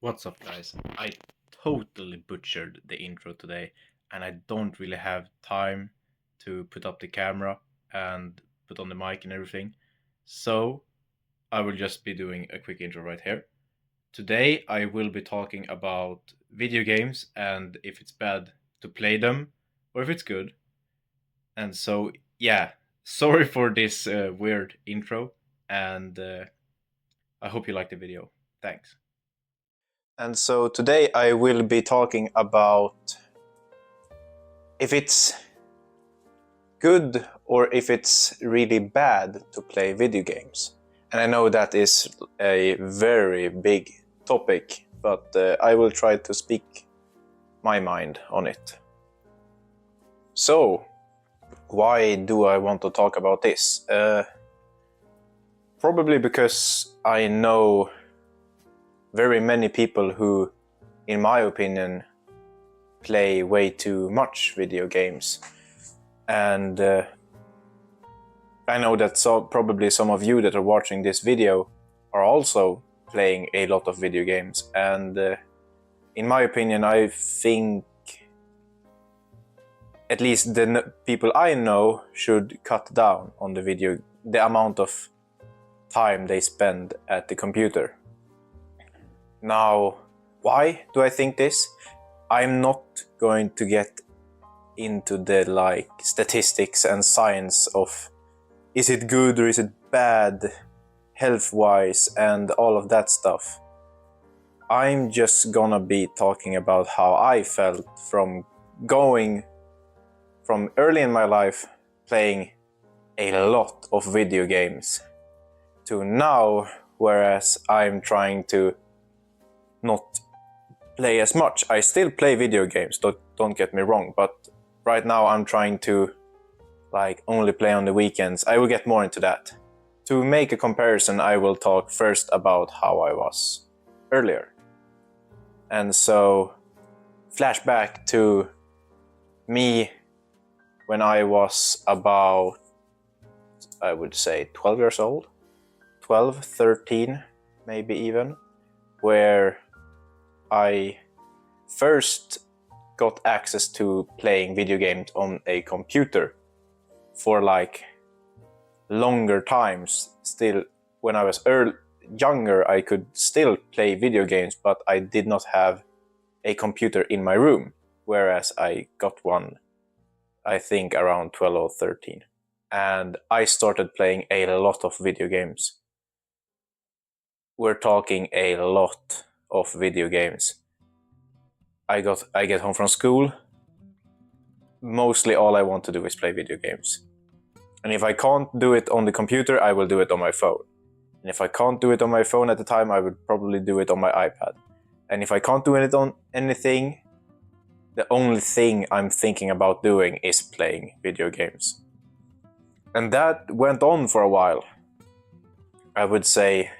What's up, guys? I totally butchered the intro today, and I don't really have time to put up the camera and put on the mic and everything. So I will just be doing a quick intro right here. Today I will be talking about video games and if it's bad to play them or if it's good. And so, yeah, sorry for this weird intro, and I hope you like the video. Thanks. And so today I will be talking about if it's good or if it's really bad to play video games. And I know that is a very big topic, but I will try to speak my mind on it. So, why do I want to talk about this? Probably because I know very many people who, in my opinion, play way too much video games. And I know that probably some of you that are watching this video are also playing a lot of video games. And in my opinion, I think at least the people I know should cut down on the amount of time they spend at the computer. Now, why do I think this? I'm not going to get into the statistics and science of is it good or is it bad health-wise and all of that stuff. I'm just gonna be talking about how I felt from going from early in my life playing a lot of video games to now, whereas I'm trying to not play as much. I still play video games, don't get me wrong, but right now I'm trying to only play on the weekends. I will get more into that. To make a comparison, I will talk first about how I was earlier. And so, flashback to me when I was about, I would say 12 years old, 12, 13, maybe even, where I first got access to playing video games on a computer for longer times. Still, when I was younger, I could still play video games, but I did not have a computer in my room, whereas I got one, I think, around 12 or 13. And I started playing a lot of video games. We're talking a lot of video games. I get home from school. Mostly all I want to do is play video games. And if I can't do it on the computer, I will do it on my phone. And if I can't do it on my phone at the time, I would probably do it on my iPad. And if I can't do it on anything, the only thing I'm thinking about doing is playing video games. And that went on for a while. I would say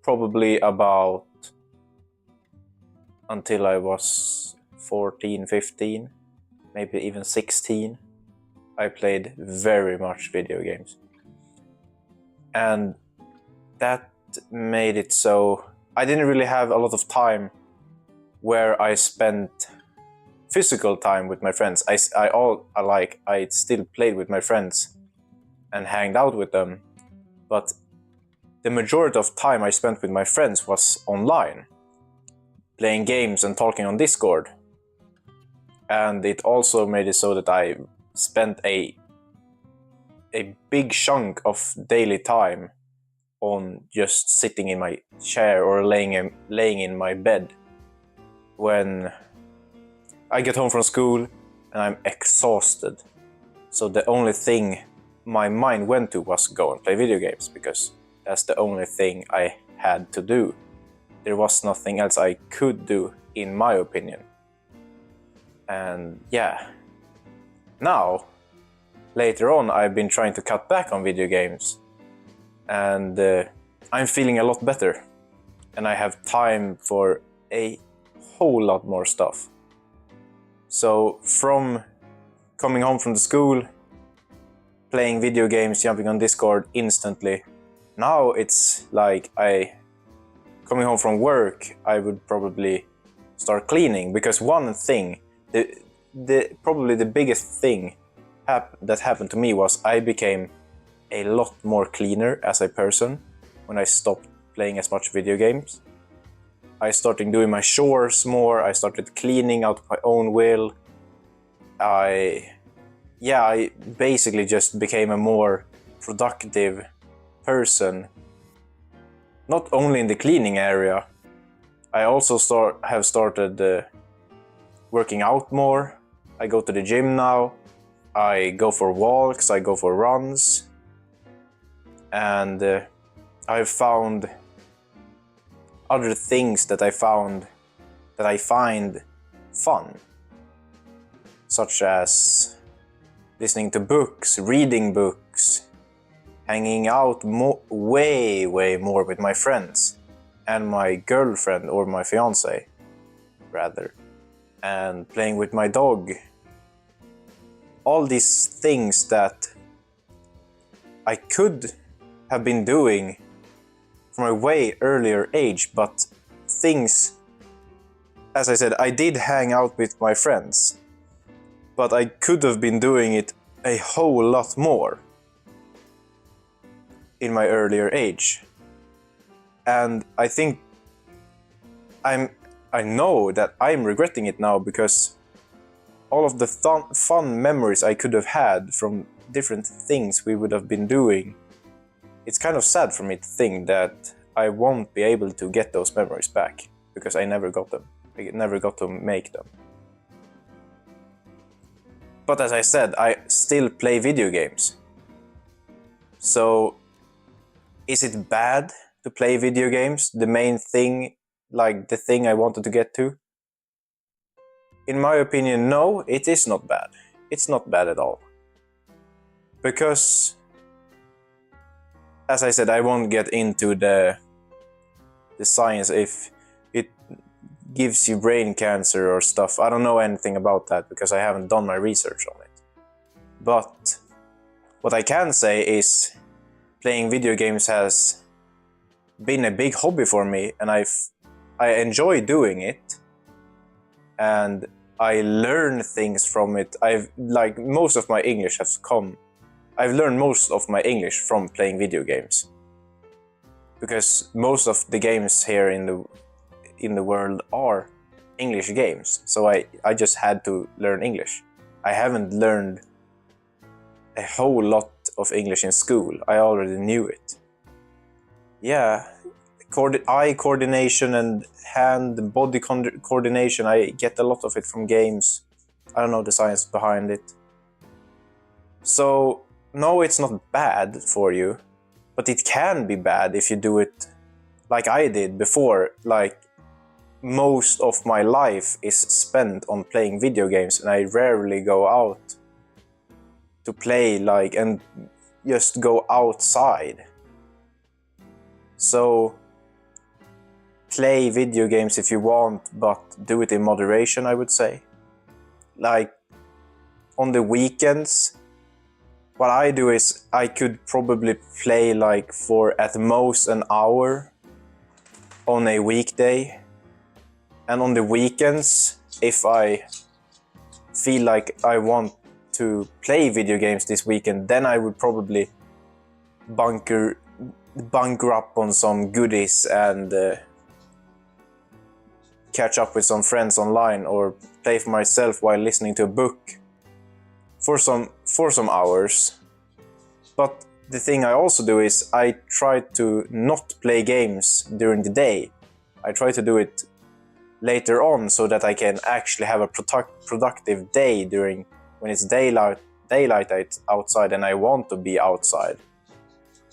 probably about until I was 14, 15, maybe even 16. I played very much video games. And that made it so I didn't really have a lot of time where I spent physical time with my friends. I still played with my friends and hanged out with them, but the majority of time I spent with my friends was online, playing games and talking on Discord. And it also made it so that I spent a big chunk of daily time on just sitting in my chair or laying in my bed when I get home from school and I'm exhausted. So the only thing my mind went to was go and play video games, because that's the only thing I had to do. There was nothing else I could do, in my opinion. And yeah, now, later on, I've been trying to cut back on video games. And I'm feeling a lot better. And I have time for a whole lot more stuff. So from coming home from the school, playing video games, jumping on Discord instantly, Now it's like coming home from work, I would probably start cleaning, because one thing, probably the biggest thing that happened to me was I became a lot more cleaner as a person when I stopped playing as much video games. I started doing my chores more, I started cleaning out of my own will. I basically just became a more productive person. Not only in the cleaning area, I also have started working out more. I go to the gym now, I go for walks, I go for runs, and I've found other things that I find fun, such as listening to books, reading books, hanging out way more with my friends and my girlfriend, or my fiance rather, and playing with my dog. All these things that I could have been doing from a way earlier age, but things, as I said, I did hang out with my friends, but I could have been doing it a whole lot more in my earlier age. And I think I know that I'm regretting it now, because all of the fun memories I could have had from different things we would have been doing, it's kind of sad for me to think that I won't be able to get those memories back, because I never got them. I never got to make them. But as I said, I still play video games. So, is it bad to play video games? The main thing, like the thing I wanted to get to? In my opinion, no, it is not bad. It's not bad at all. Because, as I said, I won't get into the science if it gives you brain cancer or stuff. I don't know anything about that, because I haven't done my research on it. But what I can say is playing video games has been a big hobby for me, and I enjoy doing it, and I learn things from it. I've learned most of my English from playing video games, because most of the games here in the world are English games, so I just had to learn English. I haven't learned a whole lot of English in school. I already knew it. Yeah, eye coordination and hand and body coordination, I get a lot of it from games. I don't know the science behind it. So, no, it's not bad for you, but it can be bad if you do it like I did before. Like, most of my life is spent on playing video games, and I rarely go out to play, and just go outside. So, play video games if you want, but do it in moderation, I would say. Like, on the weekends, what I do is I could probably play for at most an hour on a weekday. And on the weekends, if I feel like I want to play video games this weekend, then I would probably bunker up on some goodies and catch up with some friends online, or play for myself while listening to a book for some hours. But the thing I also do is I try to not play games during the day. I try to do it later on, so that I can actually have a productive day when it's daylight outside and I want to be outside.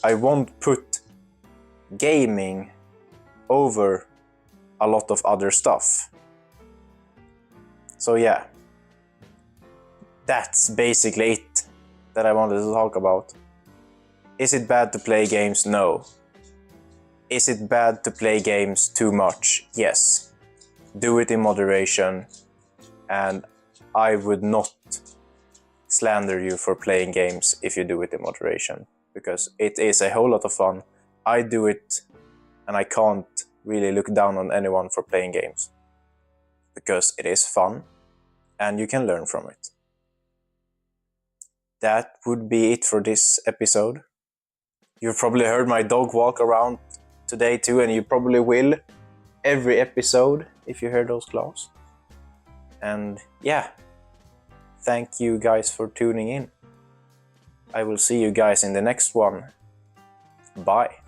I won't put gaming over a lot of other stuff. So yeah, that's basically it that I wanted to talk about. Is it bad to play games? No. Is it bad to play games too much? Yes. Do it in moderation, and I would not slander you for playing games if you do it in moderation, because it is a whole lot of fun, I do it, and I can't really look down on anyone for playing games. Because it is fun, and you can learn from it. That would be it for this episode. You've probably heard my dog walk around today too, and you probably will every episode if you hear those claws. And yeah, thank you guys for tuning in. I will see you guys in the next one. Bye.